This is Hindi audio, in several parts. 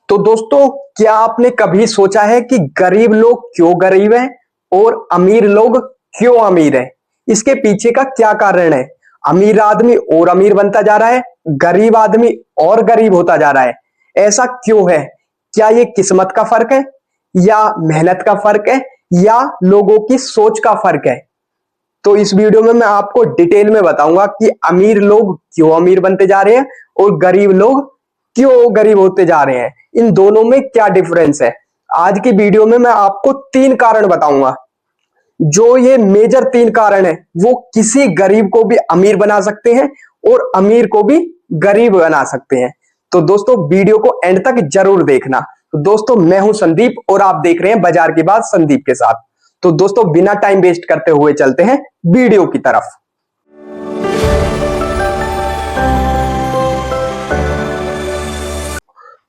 तो दोस्तों, क्या आपने कभी सोचा है कि गरीब लोग क्यों गरीब हैं और अमीर लोग क्यों अमीर हैं? इसके पीछे का क्या कारण है? अमीर आदमी और अमीर बनता जा रहा है, गरीब आदमी और गरीब होता जा रहा है। ऐसा क्यों है? क्या ये किस्मत का फर्क है, या मेहनत का फर्क है, या लोगों की सोच का फर्क है? तो इस वीडियो में मैं आपको डिटेल में बताऊंगा कि अमीर लोग क्यों अमीर बनते जा रहे हैं और गरीब लोग क्यों गरीब होते जा रहे हैं। इन दोनों में क्या डिफरेंस है? आज की वीडियो में मैं आपको 3 कारण बताऊंगा। जो ये मेजर 3 कारण है वो किसी गरीब को भी अमीर बना सकते हैं और अमीर को भी गरीब बना सकते हैं। तो दोस्तों, वीडियो को एंड तक जरूर देखना। तो दोस्तों, मैं हूं संदीप और आप देख रहे हैं बाजार की बात संदीप के साथ। तो दोस्तों, बिना टाइम वेस्ट करते हुए चलते हैं वीडियो की तरफ।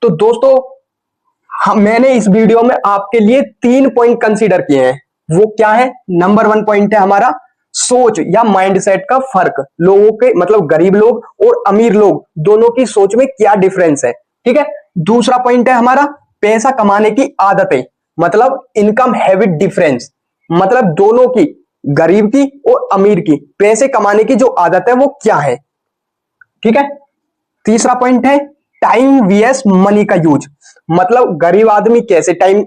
तो दोस्तों, मैंने इस वीडियो में आपके लिए 3 पॉइंट कंसीडर किए हैं। वो क्या है? नंबर 1 पॉइंट है हमारा सोच या माइंडसेट का फर्क। लोगों के मतलब गरीब लोग और अमीर लोग दोनों की सोच में क्या डिफरेंस है। ठीक है। दूसरा पॉइंट है हमारा पैसा कमाने की आदतें, मतलब इनकम हैबिट डिफरेंस। मतलब दोनों की, गरीब की और अमीर की पैसे कमाने की जो आदत है वो क्या है। ठीक है। तीसरा पॉइंट है टाइम वीएस मनी का यूज, मतलब गरीब आदमी कैसे टाइम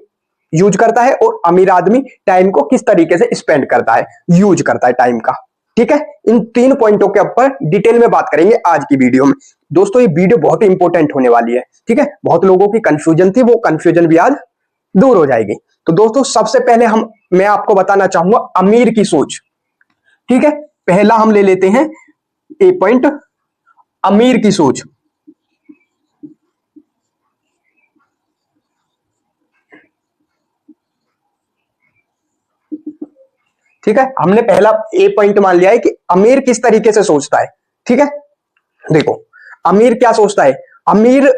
यूज करता है और अमीर आदमी टाइम को किस तरीके से स्पेंड करता है, यूज करता है टाइम का। ठीक है। इन 3 पॉइंटों के ऊपर डिटेल में बात करेंगे आज की वीडियो में। दोस्तों, ये वीडियो बहुत इंपॉर्टेंट होने वाली है। ठीक है। बहुत लोगों की कंफ्यूजन थी, वो कंफ्यूजन भी आज दूर हो जाएगी। तो दोस्तों, सबसे पहले मैं आपको बताना चाहूंगा अमीर की सोच। ठीक है। पहला हम ले लेते हैं ए पॉइंट, अमीर की सोच। ठीक है। हमने पहला ए पॉइंट मान लिया है कि अमीर किस तरीके से सोचता है। ठीक है। देखो, अमीर क्या सोचता है? अमीर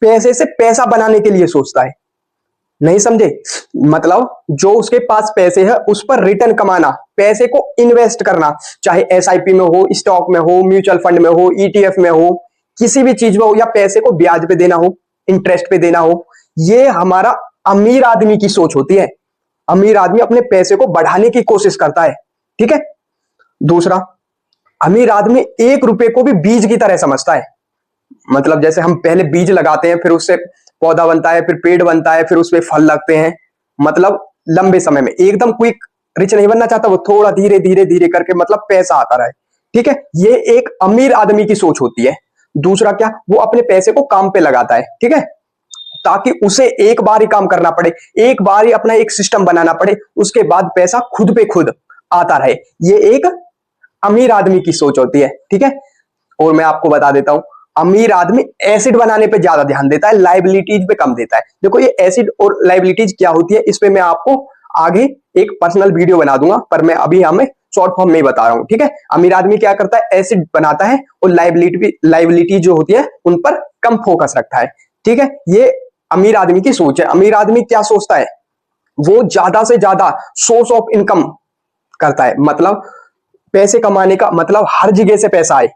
पैसे से पैसा बनाने के लिए सोचता है। नहीं समझे? मतलब जो उसके पास पैसे है उस पर रिटर्न कमाना, पैसे को इन्वेस्ट करना, चाहे एसआईपी में हो, स्टॉक में हो, म्यूचुअल फंड में हो, ईटीएफ में हो, किसी भी चीज में हो, या पैसे को ब्याज पे देना हो, इंटरेस्ट पे देना हो। ये हमारा अमीर आदमी की सोच होती है। अमीर आदमी अपने पैसे को बढ़ाने की कोशिश करता है। ठीक है। दूसरा, अमीर आदमी 1 रुपए को भी बीज की तरह समझता है। मतलब जैसे हम पहले बीज लगाते हैं, फिर उससे पौधा बनता है, फिर पेड़ बनता है, फिर उसमें फल लगते हैं। मतलब लंबे समय में, एकदम क्विक रिच नहीं बनना चाहता वो, थोड़ा धीरे धीरे धीरे करके मतलब पैसा आता रहे। ठीक है। ये एक अमीर आदमी की सोच होती है। दूसरा क्या? वो अपने पैसे को काम पे लगाता है। ठीक है। ताकि उसे एक बार ही काम करना पड़े, एक बार ही अपना एक सिस्टम बनाना पड़े, उसके बाद पैसा खुद पे खुद आता रहे। ये एक अमीर आदमी की सोच होती है। ठीक है। और मैं आपको बता देता हूं, अमीर आदमी एसिड बनाने पे ज्यादा ध्यान देता है, लाइबिलिटीज पे कम देता है। देखो, ये एसिड और लाइबिलिटीज क्या होती है, इस पे मैं आपको आगे एक पर्सनल वीडियो बना दूंगा, पर मैं अभी हमें शॉर्ट फॉर्म में ही बता रहा हूं। ठीक है। अमीर आदमी क्या करता है? एसिड बनाता है और लाइबिलिटी जो होती है उन पर कम फोकस रखता है। ठीक है। ये अमीर आदमी की सोच है। अमीर आदमी क्या सोचता है? वो ज्यादा से ज्यादा सोर्स ऑफ इनकम करता है, मतलब पैसे कमाने का मतलब हर जगह से पैसा आए,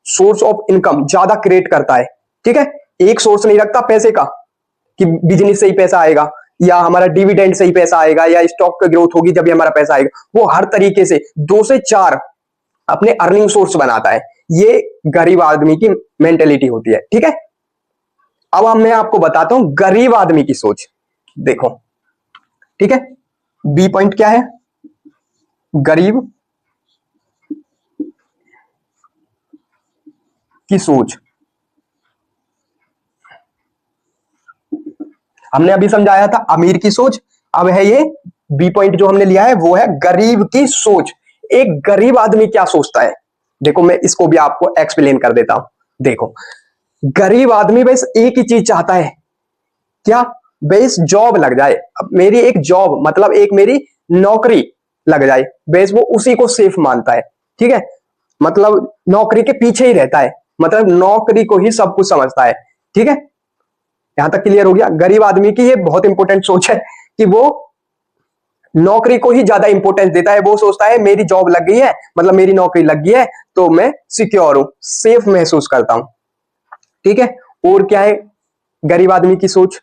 सोर्स ऑफ इनकम ज्यादा क्रिएट करता है। ठीक है। एक सोर्स नहीं रखता पैसे का कि बिजनेस से ही पैसा आएगा, या हमारा डिविडेंड से ही पैसा आएगा, या स्टॉक की ग्रोथ होगी जब भी हमारा पैसा आएगा। वो हर तरीके से 2 से 4 अपने अर्निंग सोर्स बनाता है। ये गरीब आदमी की मेंटेलिटी होती है। ठीक है। अब मैं आपको बताता हूं गरीब आदमी की सोच। देखो, ठीक है। बी पॉइंट क्या है? गरीब की सोच। हमने अभी समझाया था अमीर की सोच, अब है ये बी पॉइंट जो हमने लिया है, वो है गरीब की सोच। एक गरीब आदमी क्या सोचता है? देखो, मैं इसको भी आपको एक्सप्लेन कर देता हूं। देखो, गरीब आदमी बस एक ही चीज चाहता है, क्या? बेस जॉब लग जाए। अब मेरी एक जॉब, मतलब एक मेरी नौकरी लग जाए, बेस वो उसी को सेफ मानता है। ठीक है। मतलब नौकरी के पीछे ही रहता है, मतलब नौकरी को ही सब कुछ समझता है। ठीक है। यहां तक क्लियर हो गया? गरीब आदमी की ये बहुत इंपॉर्टेंट सोच है कि वो नौकरी को ही ज्यादा इंपॉर्टेंस देता है। वो सोचता है मेरी जॉब लग गई है, मतलब मेरी नौकरी लग गई है, तो मैं सिक्योर हूं, सेफ महसूस करता हूं। ठीक है। और क्या है गरीब आदमी की सोच,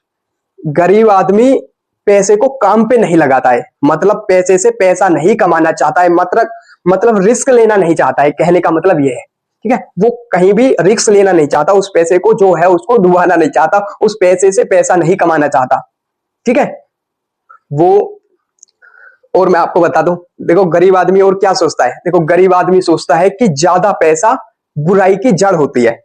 गरीब आदमी पैसे को काम पे नहीं लगाता है, मतलब पैसे से पैसा नहीं कमाना चाहता है, मतलब रिस्क लेना नहीं चाहता है, कहने का मतलब ये है। ठीक है, वो कहीं भी रिस्क लेना नहीं चाहता, उस पैसे को जो है उसको डुबाना नहीं चाहता, उस पैसे से पैसा नहीं कमाना चाहता। ठीक है, वो, और मैं आपको बता दूं, देखो गरीब आदमी और क्या सोचता है, देखो गरीब आदमी सोचता है कि ज्यादा पैसा बुराई की जड़ होती है।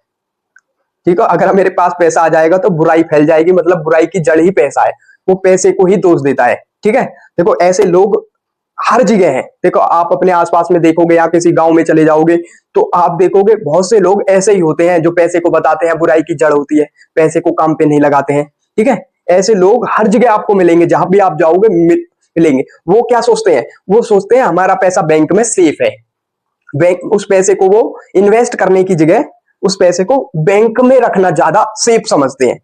ठीक है, अगर मेरे पास पैसा आ जाएगा तो बुराई फैल जाएगी, मतलब बुराई की जड़ ही पैसा है, वो पैसे को ही दोष देता है। ठीक है, देखो ऐसे लोग हर जगह हैं। देखो आप अपने आसपास में देखोगे या किसी गांव में चले जाओगे तो आप देखोगे बहुत से लोग ऐसे ही होते हैं जो पैसे को बताते हैं बुराई की जड़ होती है, पैसे को काम पे नहीं लगाते हैं। ठीक है, ऐसे लोग हर जगह आपको मिलेंगे, जहां भी आप जाओगे मिलेंगे। वो क्या सोचते हैं, वो सोचते हैं हमारा पैसा बैंक में सेफ है, बैंक, उस पैसे को वो इन्वेस्ट करने की जगह उस पैसे को बैंक में रखना ज्यादा सेफ समझते हैं।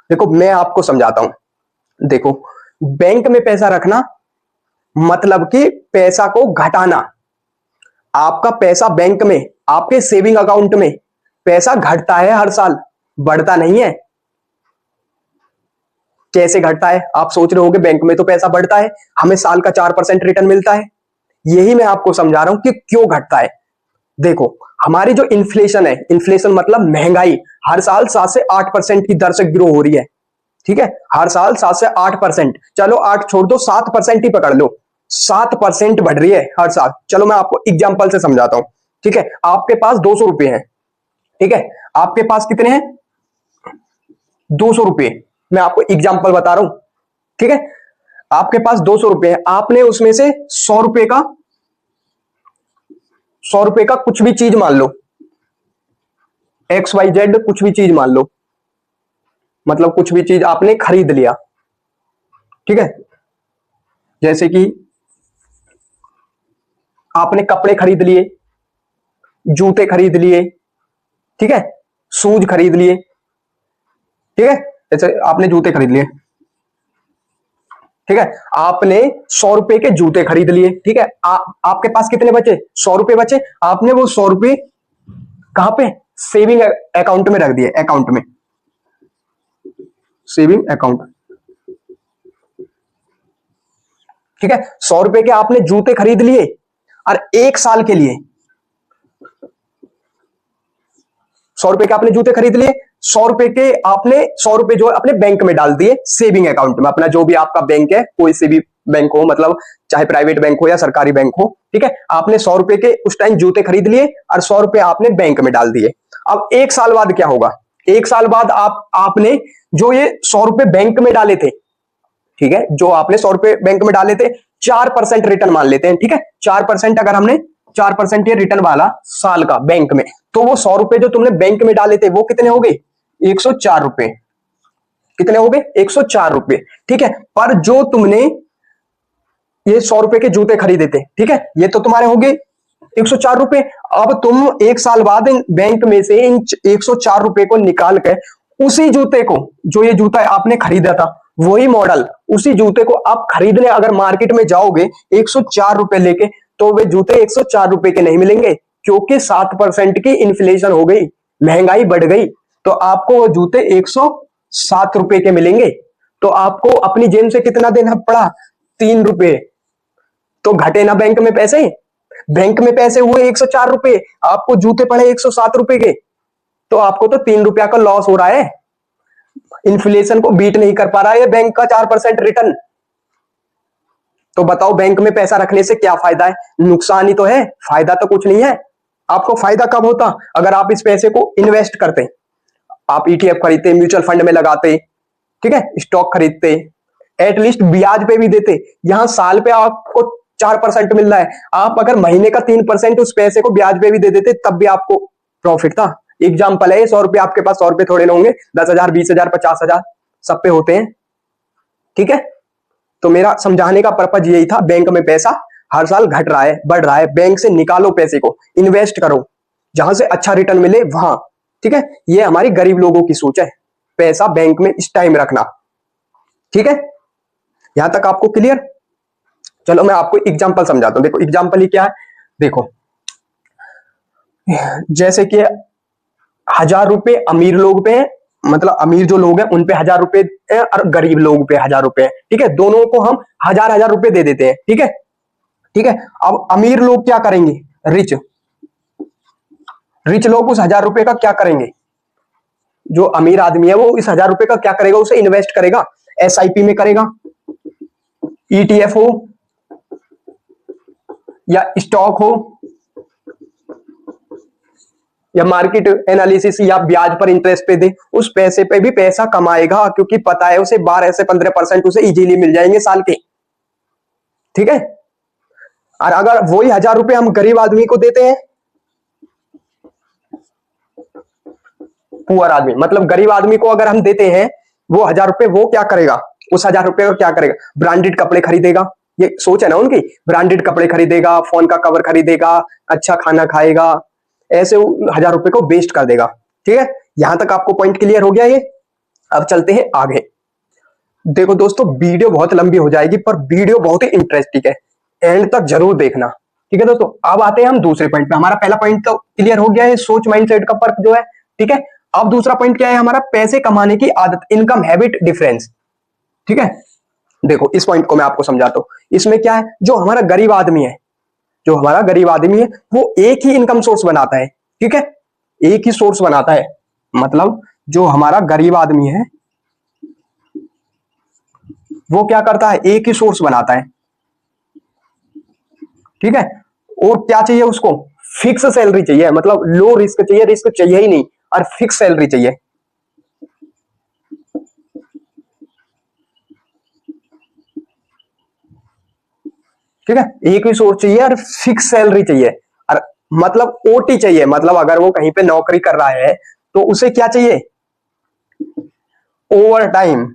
देखो मैं आपको समझाता हूं, देखो बैंक में पैसा रखना मतलब कि पैसा को घटाना। आपका पैसा बैंक में, आपके सेविंग अकाउंट में पैसा घटता है हर साल, बढ़ता नहीं है। कैसे घटता है, आप सोच रहे होगे बैंक में तो पैसा बढ़ता है, हमें साल का 4% रिटर्न मिलता है। यही मैं आपको समझा रहा हूं कि क्यों घटता है। देखो हमारी जो इन्फ्लेशन है, इन्फ्लेशन मतलब महंगाई, हर साल 7 से 8% की दर से ग्रो हो रही है। ठीक है, हर साल 7 से 8%, चलो 8 छोड़ दो, 7% ही पकड़ लो, 7% बढ़ रही है हर साल। चलो मैं आपको एग्जांपल से समझाता हूं। ठीक है, आपके पास 200 रुपए हैं। ठीक है, आपके पास कितने हैं, 200 रुपए। मैं आपको एग्जांपल बता रहा हूं। ठीक है, आपके पास 200 रुपए हैं, आपने उसमें से 100 रुपए का, 100 रुपए का कुछ भी चीज मान लो, XYZ कुछ भी चीज मान लो, मतलब कुछ भी चीज आपने खरीद लिया। ठीक है, जैसे कि आपने कपड़े खरीद लिए, जूते खरीद लिए, ठीक है, शूज खरीद लिए। ठीक है, जैसे आपने जूते खरीद लिए, ठीक है, आपने 100 रुपए के जूते खरीद लिए। ठीक है, आपके पास कितने बचे, 100 रुपए बचे, आपने वो 100 रुपए कहां पे, सेविंग अकाउंट में रख दिए, अकाउंट में, सेविंग अकाउंट। ठीक है, 100 रुपए के आपने जूते खरीद लिए और 1 साल के लिए, 100 रुपए के आपने जूते खरीद लिए, 100 रुपए के आपने 100 रुपए जो अपने बैंक में डाल दिए, सेविंग अकाउंट में, अपना जो भी आपका बैंक है, कोई से भी बैंक हो, मतलब चाहे प्राइवेट बैंक हो या सरकारी बैंक हो। ठीक है, आपने 100 रुपए के उस टाइम जूते खरीद लिए और 100 रुपए आपने बैंक में डाल दिए। अब 1 साल बाद क्या होगा, 1 साल बाद आपने जो ये 100 रुपए बैंक में डाले थे, ठीक है, जो आपने 100 रुपए बैंक में डाले थे, 4% रिटर्न मान लेते हैं। ठीक है, 4% अगर हमने 4% ये रिटर्न वाला साल का बैंक में, तो वो 100 रुपए जो तुमने बैंक में डाले थे वो कितने हो गए, 104 रुपए। कितने हो गए, 104 रुपए। ठीक है, पर जो तुमने ये 100 रुपए के जूते खरीदे थे, ठीक है, ये तो तुम्हारे हो गए 104 रुपए। अब तुम 1 साल बाद बैंक में से इन 104 रुपए को निकाल कर उसी जूते को, जो ये जूता आपने खरीदा था, वही मॉडल, उसी जूते को आप खरीदने अगर मार्केट में जाओगे 104 रुपए लेके, तो वे जूते 104 रुपए के नहीं मिलेंगे, क्योंकि 7% की इन्फ्लेशन हो गई, महंगाई बढ़ गई, तो आपको वो जूते 107 रुपए के मिलेंगे। तो आपको अपनी जेब से कितना देना पड़ा, 3 रुपए। तो घटे ना बैंक में पैसे, बैंक में पैसे हुए 104 रुपए, आपको जूते पड़े 107 रुपए के, तो आपको तो 3 रुपया का लॉस हो रहा है। इन्फ्लेशन को बीट नहीं कर पा रहा है बैंक का 4% रिटर्न। तो बताओ बैंक में पैसा रखने से क्या फायदा है, नुकसान ही तो है, फायदा तो कुछ नहीं है। आपको फायदा कब होता, अगर आप इस पैसे को इन्वेस्ट करते, आप ETF खरीदते, म्यूचुअल फंड में लगाते, ठीक है, स्टॉक खरीदते, एटलीस्ट ब्याज पे भी देते। यहां साल पे आपको 4% मिल रहा है, आप अगर महीने का 3% उस पैसे को ब्याज पे भी दे देते, तब भी आपको प्रॉफिट था। एग्जाम्पल है, 100 रुपए आपके पास, 100 रुपए थोड़े ना होंगे, 10,000, 20,000, 50,000 सब पे होते हैं। ठीक है, तो मेरा समझाने का पर्पज यही था, बैंक में पैसा हर साल घट रहा है, बढ़ रहा है, बैंक से निकालो पैसे को, इन्वेस्ट करो, जहां से अच्छा रिटर्न मिले वहां। ठीक है, ये हमारी गरीब लोगों की सोच है, पैसा बैंक में इस टाइम रखना। ठीक है, यहां तक आपको क्लियर। चलो मैं आपको एग्जांपल समझाता हूं। देखो एग्जांपल ही क्या है, देखो जैसे कि 1,000 रुपए अमीर लोग पे हैं मतलब अमीर जो लोग हैं उन पे 1000 रुपए है और गरीब लोग पे 1000 रुपए है, ठीक है, दोनों को हम 1000 1000 रुपए दे देते हैं, ठीक है, ठीक है। अब अमीर लोग क्या करेंगे, रिच रिच लोग उस 1000 रुपए का क्या करेंगे, जो अमीर आदमी है वो इस 1000 रुपए का क्या करेगा, उसे इन्वेस्ट करेगा, एसआईपी में करेगा, ईटीएफ हो या स्टॉक हो या मार्केट एनालिसिस या ब्याज पर इंटरेस्ट पे दे, उस पैसे पे भी पैसा कमाएगा, क्योंकि पता है उसे 12 से 15% उसे इजीली मिल जाएंगे साल के, ठीक है। और अगर वही 1000 रुपए हम गरीब आदमी को देते हैं, पुअर आदमी मतलब गरीब आदमी को अगर हम देते हैं वो 1000 रुपए, वो क्या करेगा, उस 1000 रुपए का क्या करेगा, ब्रांडेड कपड़े खरीदेगा, ये सोच है ना उनकी, ब्रांडेड कपड़े खरीदेगा, फोन का कवर खरीदेगा, अच्छा खाना खाएगा, ऐसे 1000 रुपए को वेस्ट कर देगा, ठीक है। यहां तक आपको पॉइंट क्लियर हो गया ये। अब चलते हैं आगे। देखो दोस्तों, वीडियो बहुत लंबी हो जाएगी पर वीडियो बहुत ही इंटरेस्टिंग है, एंड तक जरूर देखना, ठीक है दोस्तों। अब आते हैं हम दूसरे पॉइंट पे। हमारा पहला पॉइंट तो क्लियर हो गया है, सोच माइंडसेट का फर्क जो है, ठीक है। अब दूसरा पॉइंट क्या है हमारा, पैसे कमाने की आदत, इनकम हैबिट डिफरेंस, ठीक है। देखो इस पॉइंट को मैं आपको समझाता हूं। इसमें क्या है, जो हमारा गरीब आदमी है, जो हमारा गरीब आदमी है वो एक ही इनकम सोर्स बनाता है, ठीक है, एक ही सोर्स बनाता है। मतलब जो हमारा गरीब आदमी है वो क्या करता है, एक ही सोर्स बनाता है, ठीक है। और क्या चाहिए उसको, फिक्स सैलरी चाहिए, मतलब लो रिस्क चाहिए, रिस्क चाहिए ही नहीं, और फिक्स सैलरी चाहिए, ठीक है। एक ही सोर्स चाहिए और फिक्स सैलरी चाहिए, और मतलब ओटी चाहिए, मतलब अगर वो कहीं पे नौकरी कर रहा है तो उसे क्या चाहिए, ओवर टाइम,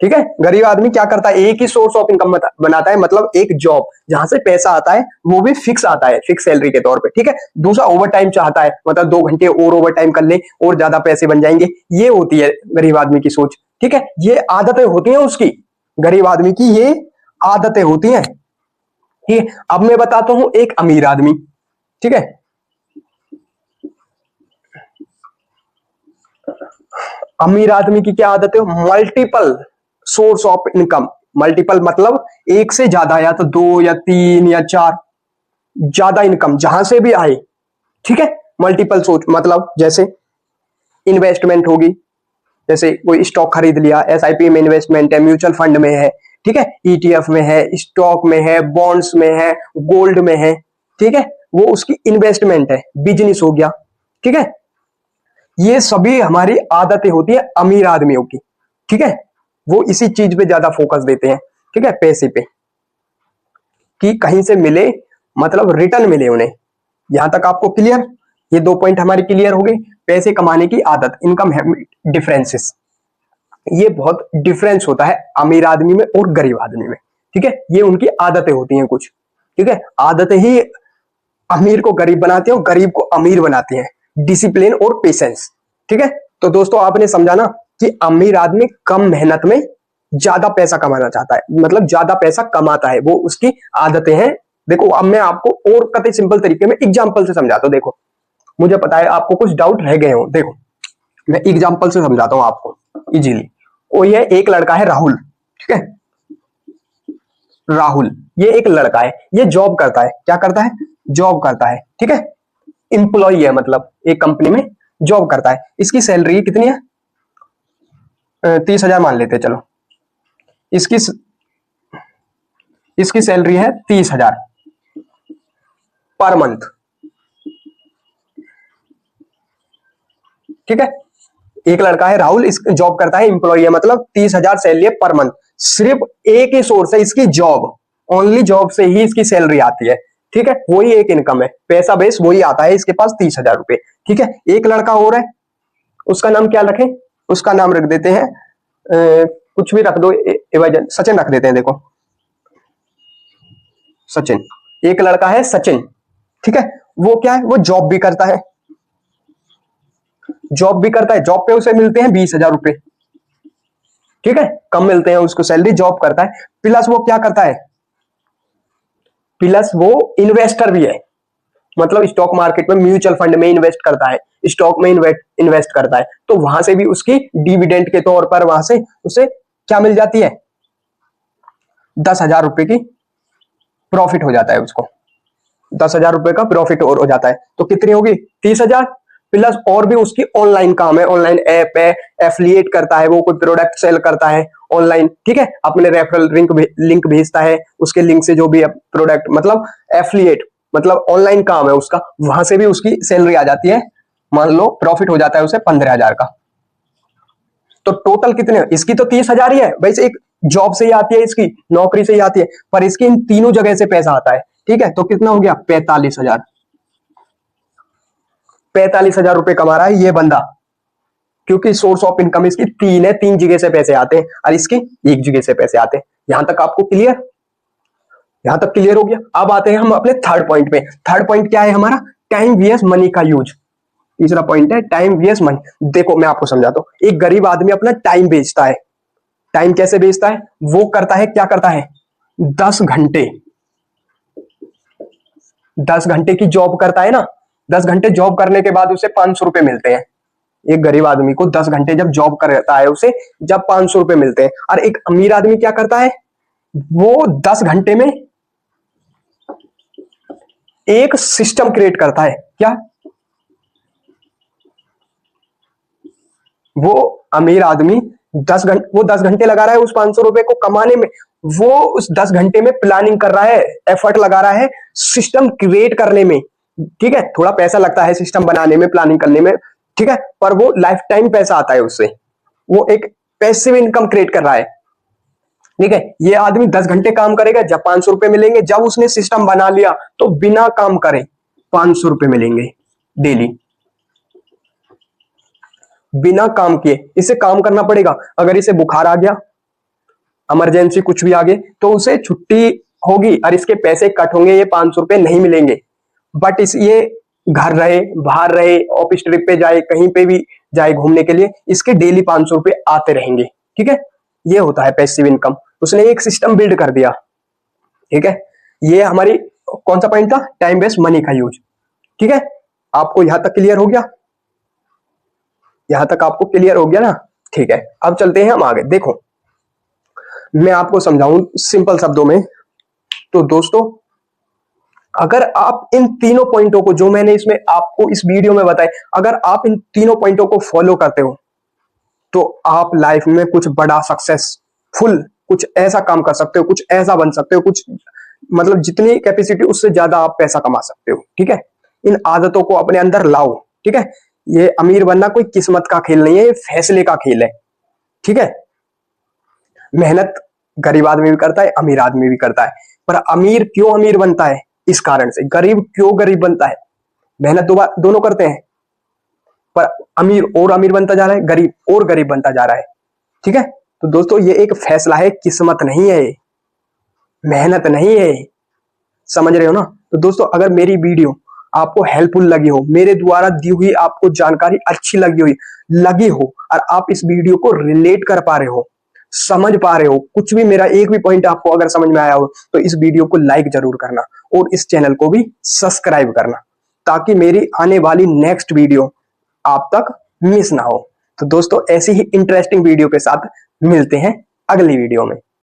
ठीक है। गरीब आदमी क्या करता है, एक ही सोर्स ऑफ इनकम बनाता है, मतलब एक जॉब जहां से पैसा आता है वो भी फिक्स आता है, फिक्स सैलरी के तौर पे, ठीक है। दूसरा ओवर टाइम चाहता है, मतलब 2 घंटे और ओवर टाइम कर ले और ज्यादा पैसे बन जाएंगे, ये होती है गरीब आदमी की सोच, ठीक है। ये आदतें होती हैं उसकी, गरीब आदमी की ये आदतें होती हैं, ठीक है। अब मैं बताता हूं एक अमीर आदमी, ठीक है। अमीर आदमी की क्या आदत है, multiple source of income, multiple मतलब एक से ज्यादा, या तो 2 या 3 या 4, ज्यादा इनकम जहां से भी आए, ठीक है। मल्टीपल सोर्स मतलब जैसे इन्वेस्टमेंट होगी, जैसे कोई स्टॉक खरीद लिया, एसआईपी में इन्वेस्टमेंट है, म्यूचुअल फंड में है, ठीक है, ईटीएफ में है, स्टॉक में है, बॉन्ड्स में है, गोल्ड में है, ठीक है, वो उसकी इन्वेस्टमेंट है, बिजनेस हो गया, ठीक है। ये सभी हमारी आदतें होती है अमीर आदमियों की, ठीक है। वो इसी चीज पे ज्यादा फोकस देते हैं, ठीक है, पैसे पे, कि कहीं से मिले, मतलब रिटर्न मिले उन्हें। यहां तक आपको क्लियर, ये 2 पॉइंट हमारी क्लियर हो गई। पैसे कमाने की आदत, इनकम डिफरेंसेस, ये बहुत डिफरेंस होता है अमीर आदमी में और गरीब आदमी में, ठीक है। ये उनकी आदतें होती हैं कुछ, ठीक है। आदतें ही अमीर को गरीब बनाती हैं और गरीब को अमीर बनाती हैं, डिसिप्लिन और पेशेंस, ठीक है। तो दोस्तों आपने समझा ना कि अमीर आदमी कम मेहनत में ज्यादा पैसा कमाना चाहता है, मतलब ज्यादा पैसा कमाता है, वो उसकी आदतें हैं। देखो अब मैं आपको और कतई सिंपल तरीके में एग्जांपल से समझाता हूं। देखो मुझे पता है आपको कुछ डाउट रह गए हो, देखो मैं एग्जांपल से समझाता हूं आपको इजीली। वो ये एक लड़का है राहुल, ठीक है, राहुल ये एक लड़का है, ये जॉब करता है, क्या करता है, जॉब करता है, ठीक है, इंप्लॉई है, मतलब एक कंपनी में जॉब करता है। इसकी सैलरी कितनी है, 30,000 मान लेते हैं, चलो इसकी इसकी सैलरी है 30,000 पर मंथ, ठीक है। एक लड़का है राहुल, इस जॉब करता है, इंप्लॉई है, मतलब 30,000 सैलरी है पर मंथ। सिर्फ एक ही सोर्स है इसकी, जॉब, ओनली जॉब से ही इसकी सैलरी आती है, ठीक है। वही एक इनकम है, पैसा बेस वही आता है इसके पास, 30,000 रुपए, ठीक है। एक लड़का और है, उसका नाम क्या रखें, उसका नाम रख देते हैं कुछ भी रख दो, सचिन रख देते हैं। देखो सचिन, एक लड़का है सचिन, ठीक है। वो क्या है, वो जॉब भी करता है, जॉब भी करता है, जॉब पे उसे मिलते हैं 20,000 रुपए, ठीक है, कम मिलते हैं उसको सैलरी, जॉब करता है, प्लस वो क्या करता है, प्लस वो इन्वेस्टर भी है, मतलब स्टॉक मार्केट में म्यूचुअल फंड में इन्वेस्ट करता है, स्टॉक में इन्वेस्ट करता है, तो वहां से भी उसकी डिविडेंड के तौर पर वहां से उसे क्या मिल जाती है, 10,000 रुपए की प्रॉफिट हो जाता है उसको, 10,000 रुपए का प्रॉफिट और हो जाता है। तो कितनी होगी, 30,000 प्लस और भी उसकी ऑनलाइन काम है, ऑनलाइन ऐप है, एफिलिएट करता है, वो कोई प्रोडक्ट सेल करता है ऑनलाइन, ठीक है, अपने रेफरल लिंक भेजता है, उसके लिंक से जो भी प्रोडक्ट, मतलब एफिलिएट, मतलब ऑनलाइन काम है उसका, वहां से भी उसकी सैलरी आ जाती है, मान लो प्रॉफिट हो जाता है उसे 15,000 का। तो टोटल कितने, इसकी तो 30,000 ही है भाई, एक जॉब से ही आती है, इसकी नौकरी से ही आती है, पर इसकी इन तीनों जगह से पैसा आता है, ठीक है। तो कितना हो गया, 45,000, 45,000 रुपए कमा रहा है ये बंदा, क्योंकि सोर्स ऑफ इनकम इसकी तीन है, तीन जगह से पैसे आते हैं और इसकी एक जगह से पैसे आते हैं। यहां तक आपको क्लियर, यहां तक क्लियर हो गया। अब आते हैं हम अपने थर्ड पॉइंट पे। थर्ड पॉइंट क्या है हमारा, टाइम वीएस मनी का यूज। तीसरा पॉइंट है टाइम वीएस मनी। देखो मैं आपको समझाता हूं, एक गरीब आदमी अपना टाइम बेचता है। टाइम कैसे बेचता है, वो करता है, क्या करता है, 10 घंटे, 10 घंटे की जॉब करता है ना, 10 घंटे जॉब करने के बाद उसे 500 रुपए मिलते हैं। एक गरीब आदमी को 10 घंटे जब जॉब करता है उसे जब 500 रुपए मिलते हैं। और एक अमीर आदमी क्या करता है, वो 10 घंटे में एक सिस्टम क्रिएट करता है। क्या, वो अमीर आदमी 10 घंटे लगा रहा है उस 500 रुपए को कमाने में, वो उस 10 घंटे में प्लानिंग कर रहा है, एफर्ट लगा रहा है सिस्टम क्रिएट करने में, ठीक है। थोड़ा पैसा लगता है सिस्टम बनाने में, प्लानिंग करने में, ठीक है, पर वो लाइफ टाइम पैसा आता है उससे, वो एक पैसिव इनकम क्रिएट कर रहा है, ठीक है। ये आदमी 10 घंटे काम करेगा, जब 500 रुपए मिलेंगे, जब उसने सिस्टम बना लिया तो बिना काम करे 500 रुपए मिलेंगे डेली, बिना काम किए। इसे काम करना पड़ेगा, अगर इसे बुखार आ गया, इमरजेंसी कुछ भी आ गई, तो उसे छुट्टी होगी और इसके पैसे कट होंगे, ये 500 रुपए नहीं मिलेंगे। बट इस ये घर रहे, बाहर रहे, ऑफिस ट्रिप पे जाए, कहीं पे भी जाए घूमने के लिए, इसके डेली 500 रुपए आते रहेंगे, ठीक है। ये होता है पैसिव इनकम। उसने एक सिस्टम बिल्ड कर दिया, ठीक है। ये हमारी कौन सा पॉइंट था, टाइम बेस्ड मनी का यूज, ठीक है। आपको यहां तक क्लियर हो गया, यहां तक आपको क्लियर हो गया ना, ठीक है। अब चलते हैं हम आगे। देखो मैं आपको समझाऊं सिंपल शब्दों में, तो दोस्तों अगर आप इन तीनों पॉइंटों को जो मैंने इसमें आपको इस वीडियो में बताए, अगर आप इन तीनों पॉइंटों को फॉलो करते हो तो आप लाइफ में कुछ बड़ा सक्सेसफुल, कुछ ऐसा काम कर सकते हो, कुछ ऐसा बन सकते हो, कुछ मतलब जितनी कैपेसिटी उससे ज्यादा आप पैसा कमा सकते हो, ठीक है। इन आदतों को अपने अंदर लाओ, ठीक है। ये अमीर बनना कोई किस्मत का खेल नहीं है, ये फैसले का खेल है, ठीक है। मेहनत गरीब आदमी भी करता है, अमीर आदमी भी करता है, पर अमीर क्यों अमीर बनता है, इस कारण से। गरीब क्यों गरीब बनता है, मेहनत दोनों करते हैं, पर अमीर और अमीर बनता जा रहा है, गरीब और गरीब बनता जा रहा है, ठीक है। तो दोस्तों ये एक फैसला है, किस्मत नहीं है, मेहनत नहीं है, समझ रहे हो ना। तो दोस्तों अगर मेरी वीडियो आपको हेल्पफुल लगी हो, मेरे द्वारा दी हुई आपको जानकारी अच्छी लगी हो और आप इस वीडियो को रिलेट कर पा रहे हो, समझ पा रहे हो, कुछ भी मेरा एक भी पॉइंट आपको अगर समझ में आया हो, तो इस वीडियो को लाइक जरूर करना और इस चैनल को भी सब्सक्राइब करना, ताकि मेरी आने वाली नेक्स्ट वीडियो आप तक मिस ना हो। तो दोस्तों ऐसी ही इंटरेस्टिंग वीडियो के साथ मिलते हैं अगली वीडियो में।